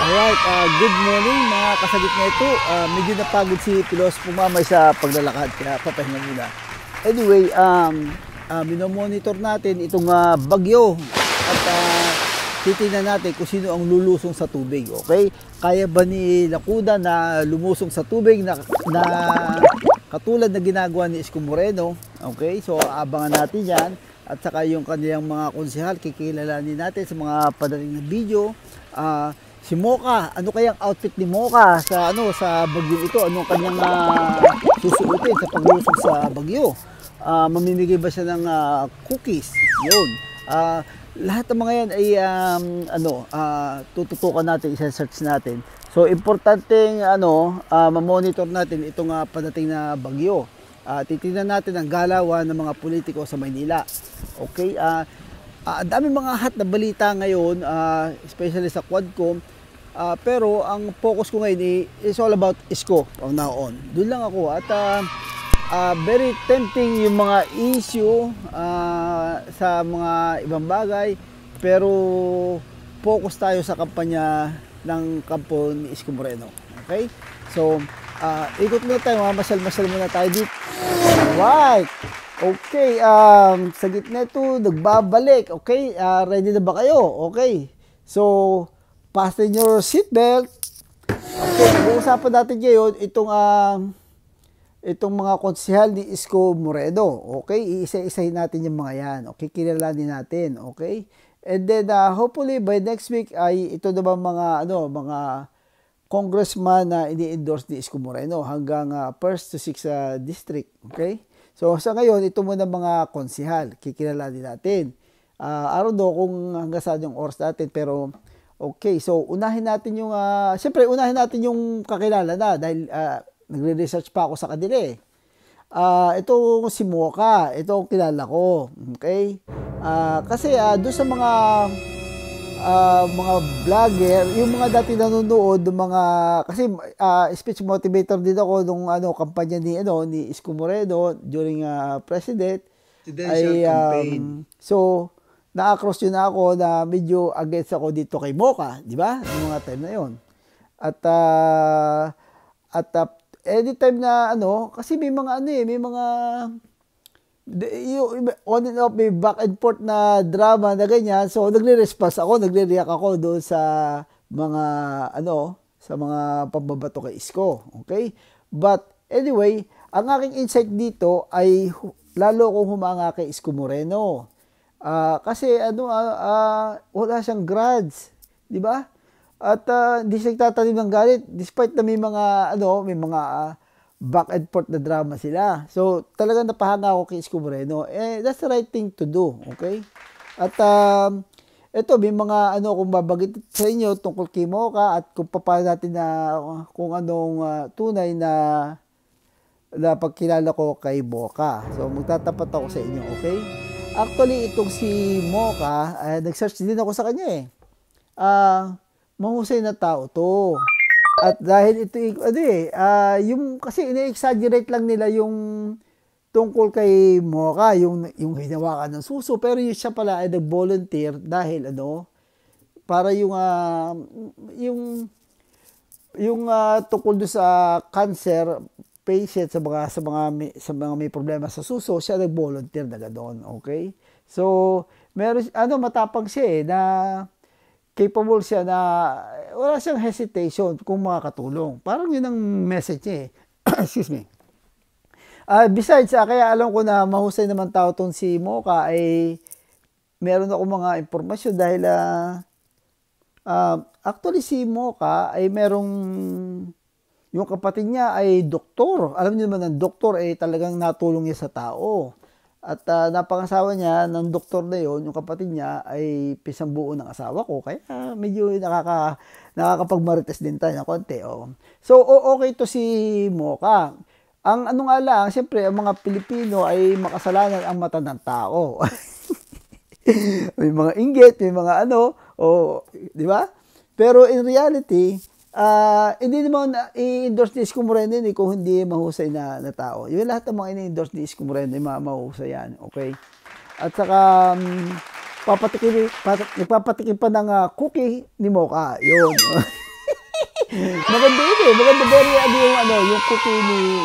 Alright, good morning mga kasagit na ito. Medyo napagod si Pilos Pumamay sa paglalakad, kaya papahinga muna. Anyway, minomonitor natin itong bagyo at titingnan natin kung sino ang lulusong sa tubig, okay? Kaya ba ni Lakuda na lumusong sa tubig na katulad na ginagawa ni Isko Moreno, okay? So, abangan natin yan. At saka yung kanilang mga konsehal, kikilalanin natin sa mga padaling na video. Si Mocha, ano kayang outfit ni Mocha sa sa bagyo ito? Ano kanyang susuotin sa paglusong sa bagyo? Mamimigay ba siya ng cookies? Yun. Lahat ng mga yan ay tututukan natin, isa-search natin. So importanteng ma-monitor natin itong padating na bagyo. Titingnan natin ang galawan ng mga politiko sa Maynila. Okay? Dami mga hot na balita ngayon, especially sa Quadcom. Pero ang focus ko ngayon is all about Isko from now on. Doon lang ako at very tempting yung mga issue sa mga ibang bagay, pero focus tayo sa kampanya ng kampo ni Isko Moreno. Okay? So, ikot muna tayo, masyal-masyal muna tayo dito. Alright! Okay, sa gitna ito, nagbabalik. Okay, ready na ba kayo? Okay. So, fasten your seatbelt. Okay, pag-uusapan natin ngayon itong mga konsehal ni Isko Moreno. Okay, iisa-isahin natin yung mga yan. Okay, kilalanin natin. Okay? And then, hopefully, by next week, ay ito naman mga congressman na ini-endorse ni Isko Moreno hanggang 1st to 6th district. Okay? So, sa ngayon, ito muna mga konsehal. Kikilalanin natin. I don't know kung hanggang saan yung oras natin, pero okay. So, unahin natin yung, siyempre, unahin natin yung kakilala na dahil nagre-research pa ako sa kanila eh. Ito si Mocha, ito ang kilala ko. Okay? Kasi doon sa mga vlogger, yung mga dati nanonood, kasi speech motivator din ako nung kampanya ni Isko Moreno during president. Presidential campaign. So, na-cross yun ako na medyo against ako dito kay Mocha, di ba? Yung mga time na yon. At anytime na kasi may mga on and off, may back and forth na drama na ganyan. So, nagre-response ako, nagre-react ako doon sa mga, sa mga pambabato kay Isko. Okay? But, anyway, ang aking insight dito ay lalo akong humanga kay Isko Moreno. Kasi, wala siyang grudge. Di ba? At, hindi siya nagtatanim ng galit despite na may mga, back and forth na drama sila. So, talagang napahanga ako kay Isko Moreno. That's the right thing to do. Okay? At, ito, may mga, kung babagit sa inyo tungkol kay Mocha at kung paano natin kung anong tunay na pagkilala ko kay Mocha. So, magtatapat ako sa inyo. Okay? Actually, itong si Mocha, nag-search din ako sa kanya eh. Mahusay na tao to. At dahil ito, yung kasi ina-exaggerate lang nila yung tungkol kay Mocha, yung hinawakan ng suso, pero siya pala ay nag-volunteer dahil para yung tungkol do sa cancer patient sa mga may problema sa suso, siya nag-volunteer na ganoon, okay? So, meron matapang siya na capable siya na wala siyang hesitation kung makakatulong. Parang yun ang message niya eh. Excuse me. Besides, kaya alam ko na mahusay naman tao tong si Mocha ay meron ako mga impormasyon dahil actually si Mocha ay merong yung kapatid niya ay doktor. Alam niyo naman ang doktor ay talagang natulong niya sa tao. At napangasawa niya ng doktor na yon, yung kapatid niya ay pisang buo ng asawa ko. Kaya medyo nakakapagmarites din tayo ng konti. Oh. So, okay to si Mocha. Ang nga lang, siyempre, ang mga Pilipino ay makasalanan ang mata ng tao. May mga inggit, may mga di ba? Pero in reality, hindi naman i-endorse ni Isko Moreno kung hindi mahusay na tao. Yung lahat ng mga i-endorse ni Isko Moreno ay mahusay yan. Okay? At saka, nagpapatikim pa ng cookie ni Mocha. Yun. Maganda yun eh. Maganda very yung cookie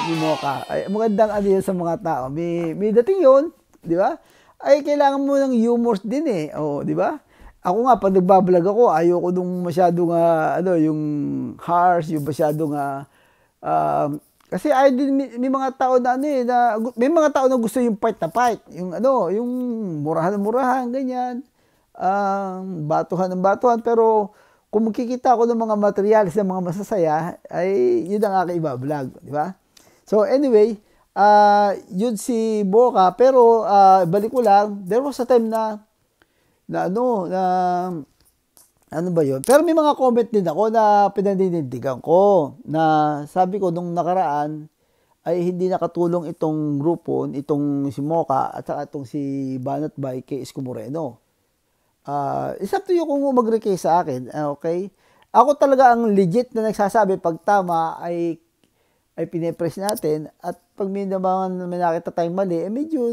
ni Mocha. Ay, magandang yun sa mga tao. May dating yun, di ba? Ay, kailangan mo ng humors din eh. O, di ba? Ako nga, pag nagbablog ako, ayoko nung masyadong, yung harsh, yung masyadong, kasi ay din may mga tao na may mga tao na gusto yung fight na fight, yung yung murahan, ganyan. Batuhan ng batuhan, pero kung makikita ako ng mga materials ng mga masasaya, ay yun ang aking iba-vlog, di ba? So anyway, yun si Boca, pero balik ko lang, there was a time na ano ba yun? Pero may mga comment din ako na pinaninindigan ko na sabi ko nung nakaraan ay hindi nakatulong itong grupo, itong si Mocha at saka itong si Banat Bay kay Isko Moreno. It's up to you kung mag-request sa akin, okay? Ako talaga ang legit na nagsasabi pag tama ay pinipress natin at pag may nakita tayong mali, medyo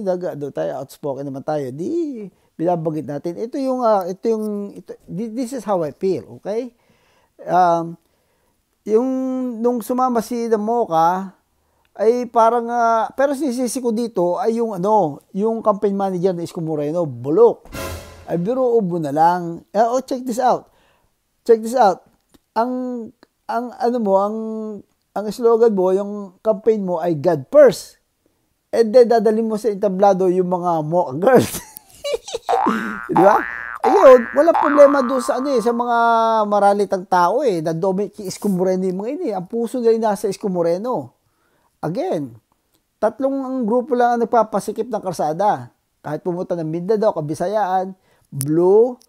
tayo, outspoken naman tayo, di binabagit natin. This is how I feel, okay? Nung sumama si Mocha, ay parang, pero sinisisi ko dito ay yung campaign manager ni Isko Moreno, bulok. Ay biro mo na lang. Check this out. Check this out. Ang slogan mo, yung campaign mo ay God first. And then dadalhin mo sa entablado yung mga Mocha girls. Di ba? Ayun, wala problema doon sa sa mga maralitang tao na-dominate kay Isko Moreno yung mga ini. Ang puso nila nasa Isko Moreno. Again, tatlong grupo lang ang nagpapasikip ng karsada. Kahit pumunta ng Mindanao, Kabisayaan, blue,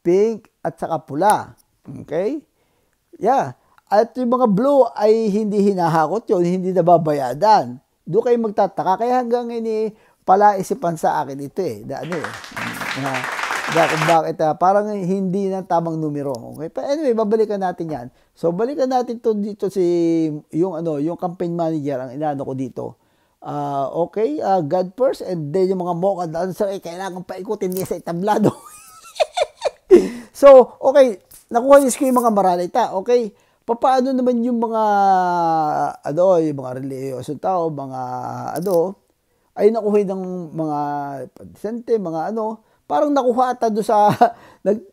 pink, at saka pula. Okay? Yeah. At yung mga blue ay hindi hinahakot yun, hindi nababayadan. Doon kayo magtataka. Kaya hanggang ini palaisipan sa akin ito bakit parang hindi na tamang numero. Okay? But anyway, babalikan natin yan. So, balikan natin to dito yung campaign manager, ang inaano ko dito. Okay, God first, and then yung mga Mocha dancer, kailangan paikutin niya sa entablado. So, okay, nakuha niyo yung mga maralita. Okay, paano naman yung mga, yung mga reliyosong tao, mga, ay nakuha ng mga padisente, mga parang nakuha ata doon sa,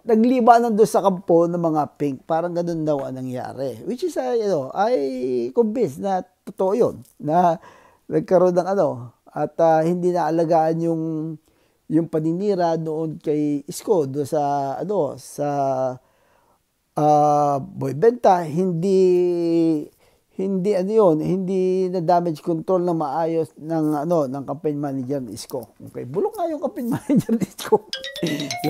nagliba na doon sa kampo ng mga pink. Parang ganun daw ang nangyari. Which is, ay convinced na totoo yun. Na nagkaroon ng at hindi naalagaan yung paninira noon kay Isko doon sa, Boy Benta, hindi na damage control na maayos ng campaign manager ni Isko. Okay, bulok nga yung campaign manager ni Isko.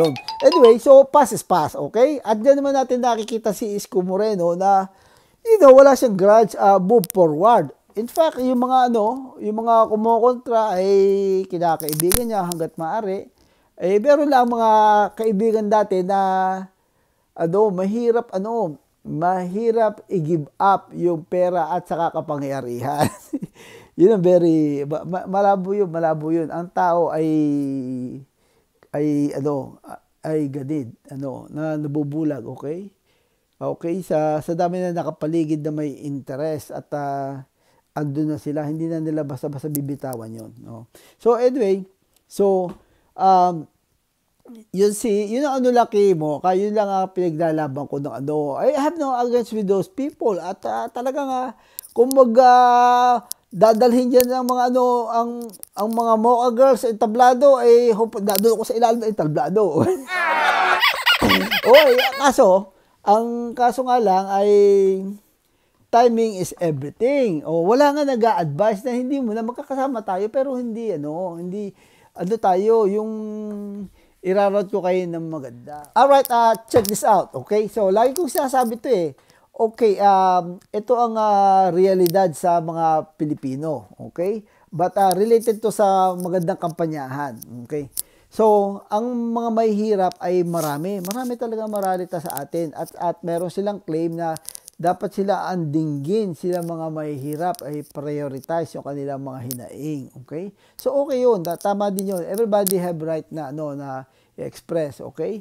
Yun. Anyway, so pass is pass, okay? At diyan naman natin nakikita si Isko Moreno na wala siyang grudge, move forward. In fact, yung mga kumukontra ay kinakaibigan niya hangga't maaari. Meron lang mga kaibigan dati na mahirap i-give up yung pera at saka kapangyarihan. Yun ang very malabo yun. Ang tao ay ganid, na nabubulag, okay? Okay, sa dami na nakapaligid na may interest at andun na sila, hindi na nila basta-basta bibitawan yun, no? So anyway, yun ang laki mo, kaya yun lang ang pinaglalaban ko ng I have no against with those people. At talagang kung dadalhin dyan ng mga ang mga Mocha girls sa entablado, dadalo ko sa ilalim ng entablado. Ang kaso nga lang ay timing is everything. Wala nga nag-a-advise na hindi mo na magkakasama tayo, pero hindi tayo yung iraroute ko kayo ng maganda. Alright, check this out, okay? So, lagi kong sinasabi ito Okay, ito ang realidad sa mga Pilipino, okay? But related to sa magandang kampanyahan, okay? So, ang mga mahihirap ay marami. Marami talaga maralita sa atin. At meron silang claim na dapat sila andinggin, sila mga mahihirap ay prioritize yung kanilang mga hinaing, okay? So, okay yun. Tama din yun. Everybody have right na i-express, okay?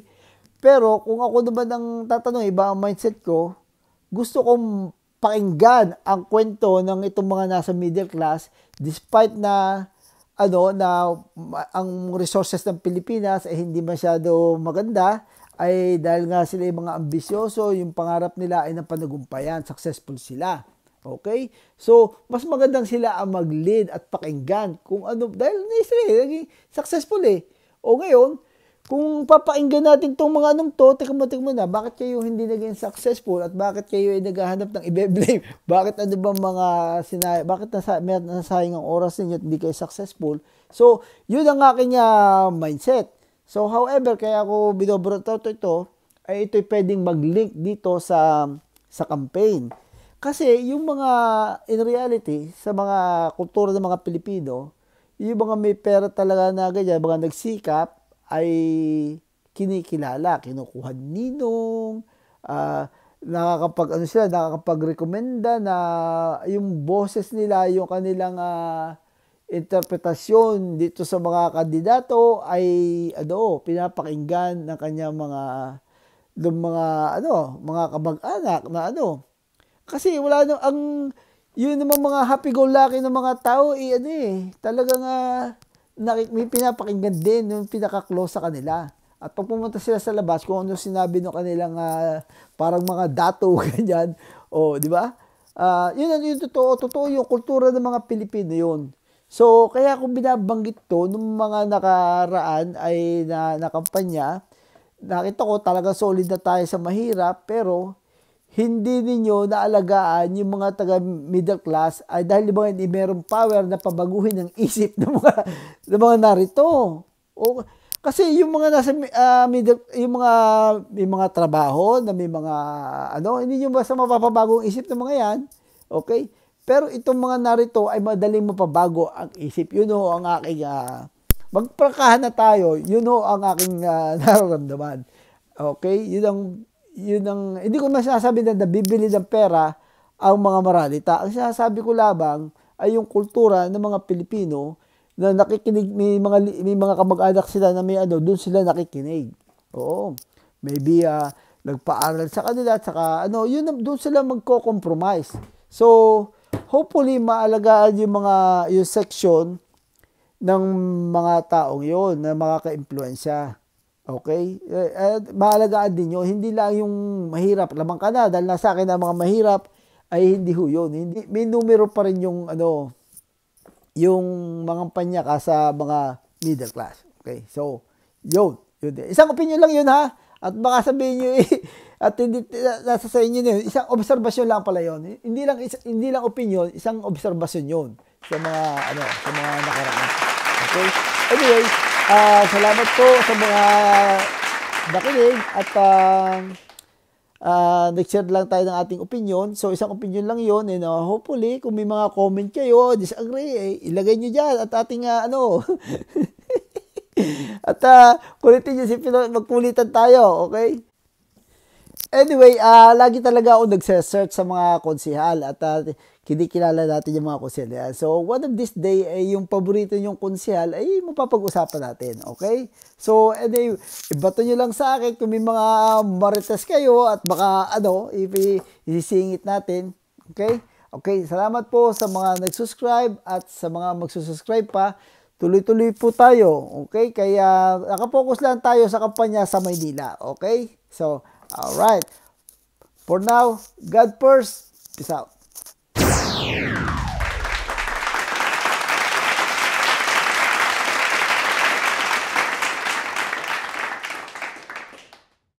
Pero kung ako naman ang tatanong, iba ang mindset ko, gusto kong pakinggan ang kwento ng itong mga nasa middle class despite na ang resources ng Pilipinas ay hindi masyado maganda, ay dahil nga sila yung mga ambisyoso, yung pangarap nila ay napanagumpayan, successful sila. Okay? So, mas magandang sila ang mag-lead at pakinggan kung ano, dahil sila naging successful eh. O ngayon, kung papakinggan natin itong mga teka mo na, bakit kayo hindi naging successful at bakit kayo ay naghahanap ng i-blame? Bakit ano ba bakit nasayang ang oras ninyo at hindi kayo successful? So, yun ang aking mindset. So, however, kaya ako binobroto ito, ay ito'y pwedeng mag-link dito sa campaign. Kasi yung mga, in reality, sa mga kultura ng mga Pilipino, yung mga may pera talaga na ganyan, mga nagsikap, ay kinikilala, kinukuha ninong, nakakapag-rekomenda na yung boses nila, yung kanilang interpretasyon dito sa mga kandidato ay pinapakinggan ng kanyang mga kamag-anak na kasi wala yun naman mga happy-go-lucky ng mga tao talagang may pinapakinggan din yung pinaka-close sa kanila. At pag pumunta sila sa labas, kung ano sinabi ng kanilang parang mga dato, ganyan, di ba? Yun yung totoo yung kultura ng mga Pilipino yun. So, kaya kung binabanggit to, nung mga nakaraan ay na kampanya, nakita ko talaga solid na tayo sa mahirap, pero hindi ninyo naalagaan yung mga taga middle class ay dahil ba hindi merong power na pabaguhin ang isip ng mga narito. Kasi yung mga nasa middle, may mga trabaho na may mga hindi nyo basta mapapabago ang isip ng mga yan. Okay? Pero itong mga narito ay madaling mapabago ang isip. Yun ang aking magprakahan na tayo. Yun ang aking nararamdaman. Okay? Yun ang, hindi ko masasabi na nabibili ng pera ang mga maralita. Ang sinasabi ko labang ay yung kultura ng mga Pilipino na nakikinig, may mga kamag-anak sila na may doon sila nakikinig. Oo. Maybe nagpaaral sa kanila at saka doon sila magko-compromise. So, hopefully maalagaan yung section ng mga taong yon na makaka-impluwensya. Okay? Mahalagaan din yun. Hindi lang yung mahirap. Lamang ka na. Dahil nasa akin ang mga mahirap, ay hindi ho yun. Hindi, may numero pa rin yung yung mga panyaka sa mga middle class. Okay? So, yun. Isang opinion lang yun ha. At baka sabihin nyo at hindi nasa sa inyo yun. Isang obserbasyon lang pala yun. Hindi lang opinion, isang obserbasyon yun sa mga sa mga nakaraan. Okay? Anyway, salamat po sa mga nakinig at nag-share lang tayo ng ating opinion. So, isang opinion lang yun. And hopefully, kung may mga comment kayo, disagree, ilagay nyo dyan at ating at kulitin nyo si Pinoy, magkulitan tayo. Okay? Anyway, lagi talaga ako nagse-search sa mga konsehal at kinikilala natin yung mga konsehal. So, one of this day, yung paborito yung konsehal ay mapapag-usapan natin. Okay? So, anyway, ibato nyo lang sa akin kung may mga marites kayo at baka, isisingit natin. Okay? Okay, salamat po sa mga nag-subscribe at sa mga magsusubscribe pa. Tuloy-tuloy po tayo. Okay? Kaya, nakapokus lang tayo sa kampanya sa Maynila. Okay? So, alright. For now, God first. Peace out.